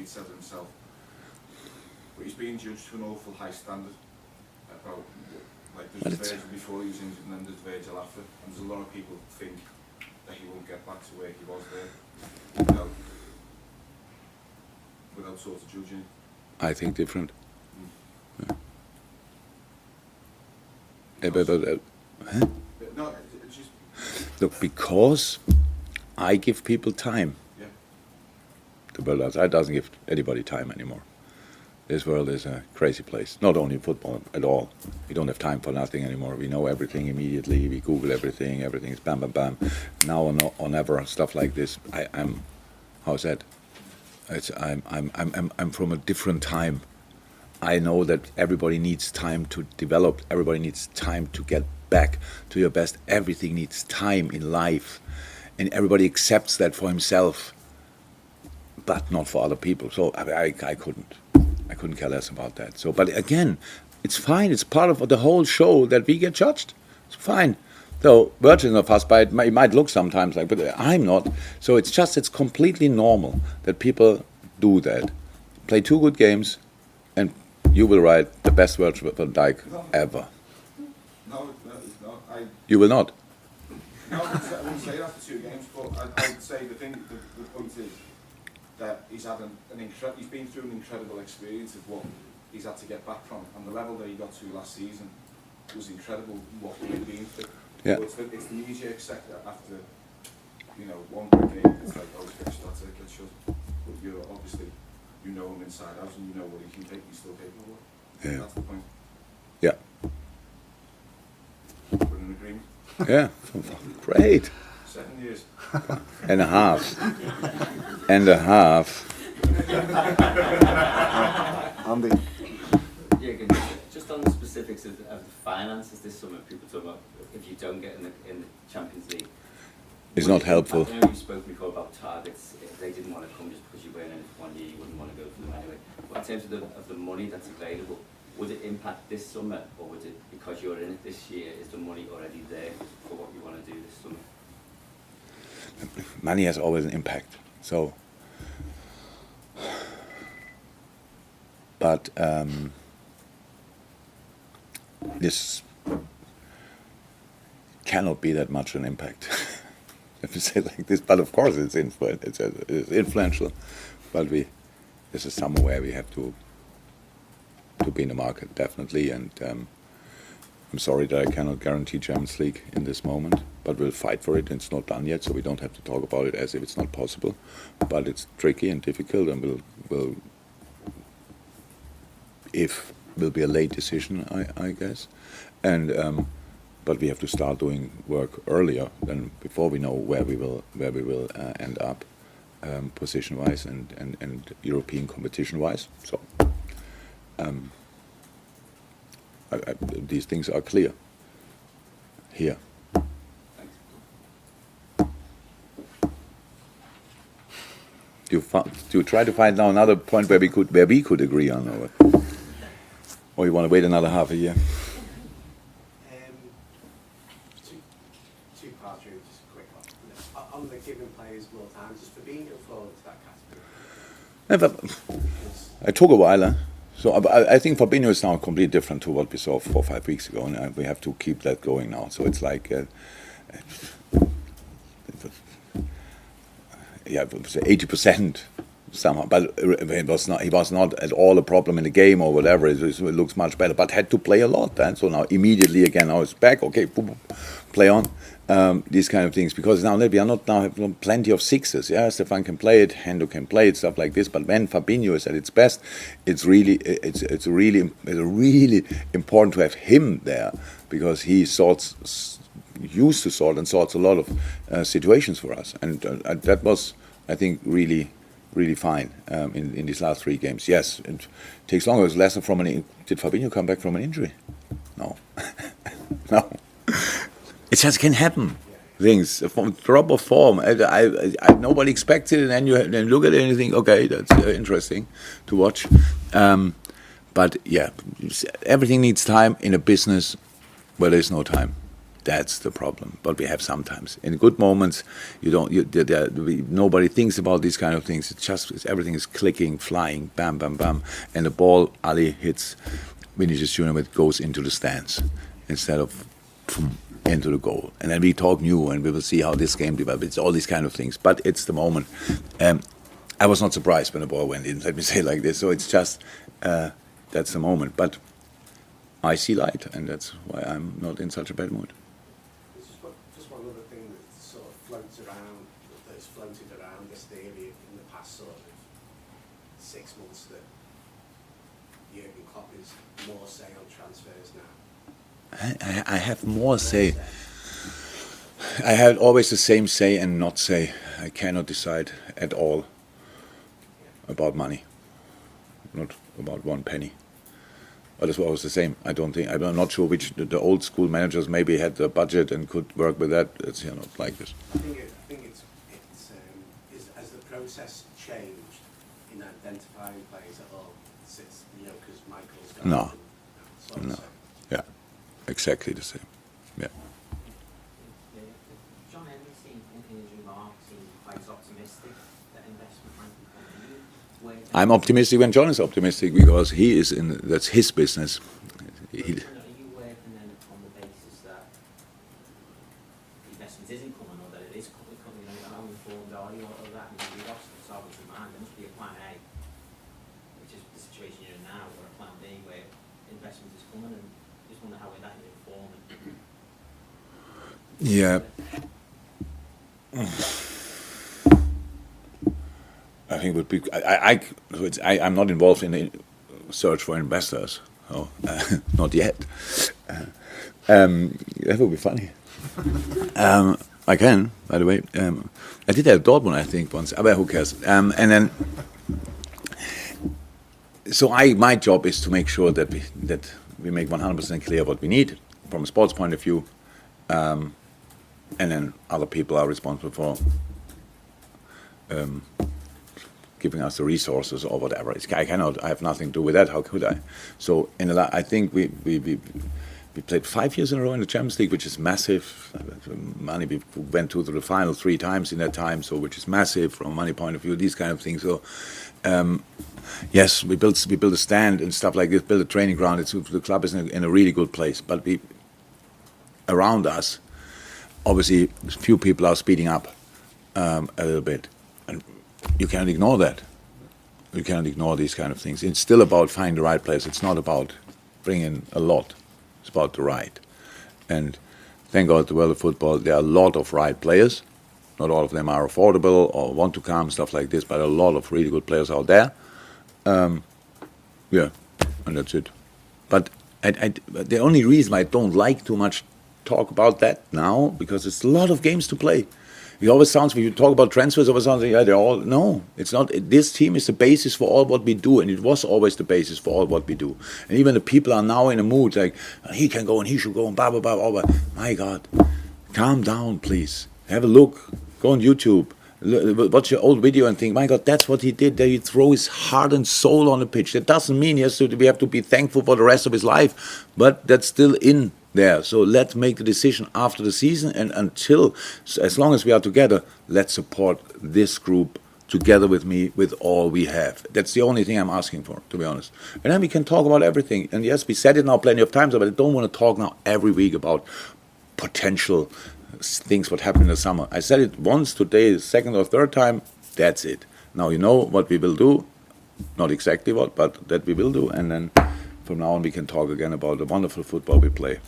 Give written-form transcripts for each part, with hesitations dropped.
said it himself. But he's being judged to an awful high standard. About, like, there's Virgil before he was injured, and then there's Virgil after. And there's a lot of people who think that he won't get back to where he was there without sort of judging. I think different. Mm. Huh? No, it's just... Look, because I give people time. Yeah. The world outside doesn't give anybody time anymore. This world is a crazy place. Not only football, at all. We don't have time for nothing anymore. We know everything immediately. We Google everything. Everything is bam, bam, bam. Now or never, stuff like this. I'm how's that? I'm from a different time. I know that everybody needs time to develop. Everybody needs time to get back to your best. Everything needs time in life, and everybody accepts that for himself, but not for other people. So I couldn't care less about that. So, but again, it's fine. It's part of the whole show that we get judged. It's fine. So Virgil is not fussed by it. It might look sometimes like, but I'm not. So it's completely normal that people do that. Play 2 good games, and you will write the best Virgil van Dijk ever. No, You will not. No, I wouldn't say that for 2 games, but I would say the point is that he's had he's been through an incredible experience of what he's had to get back from, and the level that he got to last season was incredible. What he'd been through. Yeah. So it's the knee-jerk sector after, one good game. It's like, oh, that's it, let's shut. But you're obviously, you know him inside out, and you know what he can take. He's still capable of. Yeah. That's the point. Yeah. We're in agreement. Yeah. Great. 7 years. And a half. And a half. Andy. Jurgen, just on the specifics of the finances this summer, people talk about if you don't get in the Champions League. It's not helpful. I know you spoke before about targets. If they didn't want to come just because you weren't in it for 1 year, you wouldn't want to go for them anyway. But in terms of the money that's available, would it impact this summer, or would it, because you're in it this year, is the money already there for what you want to do this summer? Money has always an impact. So, but this cannot be that much an impact. If you say it like this, but of course it's influential. But this is somewhere where we have to be in the market, definitely. And I'm sorry that I cannot guarantee Champions League in this moment, but we'll fight for it. It's not done yet, so we don't have to talk about it as if it's not possible. But it's tricky and difficult, and will be a late decision, I guess. And but we have to start doing work earlier than before we know where we will end up, position-wise and European competition-wise. So. These things are clear here. Do you try to find now another point where we could agree on, or you want to wait another half a year? Two parts, really, just a quick one. On the giving players more time, does Fabinho fall into that category? It took a while. Huh? So I think Fabinho is now completely different to what we saw 4 or 5 weeks ago, and we have to keep that going now. So it's like, yeah, 80% somehow, but he was not at all a problem in the game or whatever. It looks much better, but had to play a lot. Then so now immediately again, now it's back. Okay, boom, boom, play on. These kind of things, because now we are not now have plenty of sixes. Yeah, Stefan can play it, Hendo can play it, stuff like this. But when Fabinho is at its best, it's really important to have him there, because he used to sort a lot of situations for us, and that was, I think, really fine in these last 3 games. Yes, it takes longer. It's lesson from did Fabinho come back from an injury? No, no. It just can happen. Things from drop of form. Nobody expects it, and then you look at it and you think, okay, that's interesting to watch. But yeah, everything needs time in a business where there's no time. That's the problem. But we have sometimes. In good moments, you don't. Nobody thinks about these kind of things. Everything is clicking, flying, bam, bam, bam, and the ball Ali hits Vinicius Junior. It goes into the stands instead of into the goal. And then we talk new, and we will see how this game develops. It's all these kind of things. But it's the moment. I was not surprised when the ball went in. Let me say it like this. So it's just that's the moment. But I see light, and that's why I'm not in such a bad mood. Just one other thing that sort of floats around, that's floated around this theory in the past sort of 6 months, that Jurgen Klopp is more say on transfers now. I have more say. I had always the same say and not say. I cannot decide at all about money, not about 1 penny. But it's always the same. I'm not sure which the old school managers maybe had the budget and could work with that. It's not like this. I think it's as the process changed in identifying players at all, since because Michael's gone. No. Yeah, exactly the same. Yeah. John Henry seemed in his remarks quite optimistic that investment might be coming. I'm optimistic when John is optimistic because he is that's his business. Are you working then on the basis that investment isn't coming, or that it is coming? How informed are you of that? You've lost the Salvation mind. There must be a plan A, which is the situation you're in now, or a plan B where investment is coming, and just wonder how that is informing. Yeah. I think would be. I'm not involved in the search for investors. Not yet. That would be funny. I can, by the way. I did that at Dortmund, I think, once. But who cares? And then, so my job is to make sure that we make 100% clear what we need from a sports point of view, and then other people are responsible for giving us the resources or whatever. I have nothing to do with that. How could I? So I think we played 5 years in a row in the Champions League, which is massive. Money, we went to the final 3 times in that time, so which is massive from a money point of view. These kind of things. So yes, we built a stand and stuff like this. Built a training ground. The club is in a really good place, but around us, obviously, few people are speeding up a little bit. And you can't ignore that. You can't ignore these kind of things. It's still about finding the right place. It's not about bringing a lot. It's about the right. And thank God, the world of football, there are a lot of right players. Not all of them are affordable or want to come, stuff like this, but a lot of really good players out there. Yeah, and that's it. But the only reason I don't like too much talk about that now, because it's a lot of games to play. It always sounds, when you talk about transfers, always sounds like, yeah, they're all, no, it's not. This team is the basis for all what we do, and it was always the basis for all what we do. And even the people are now in a mood like, he can go and he should go and blah, blah, blah, blah. My God, calm down, please. Have a look. Go on YouTube. Watch your old video and think, my God, that's what he did. There he throw his heart and soul on the pitch. That doesn't mean we have to be thankful for the rest of his life, but that's still in there. So let's make the decision after the season, and as long as we are together, let's support this group together with me, with all we have. That's the only thing I'm asking for, to be honest. And then we can talk about everything. And yes, we said it now plenty of times, but I don't want to talk now every week about potential things what happened in the summer. I said it once today, the second or third time, that's it. Now you know what we will do, not exactly what, but that we will do, and then from now on we can talk again about the wonderful football we play.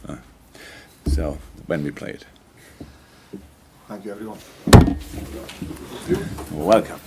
So when we play it. Thank you, everyone. Welcome.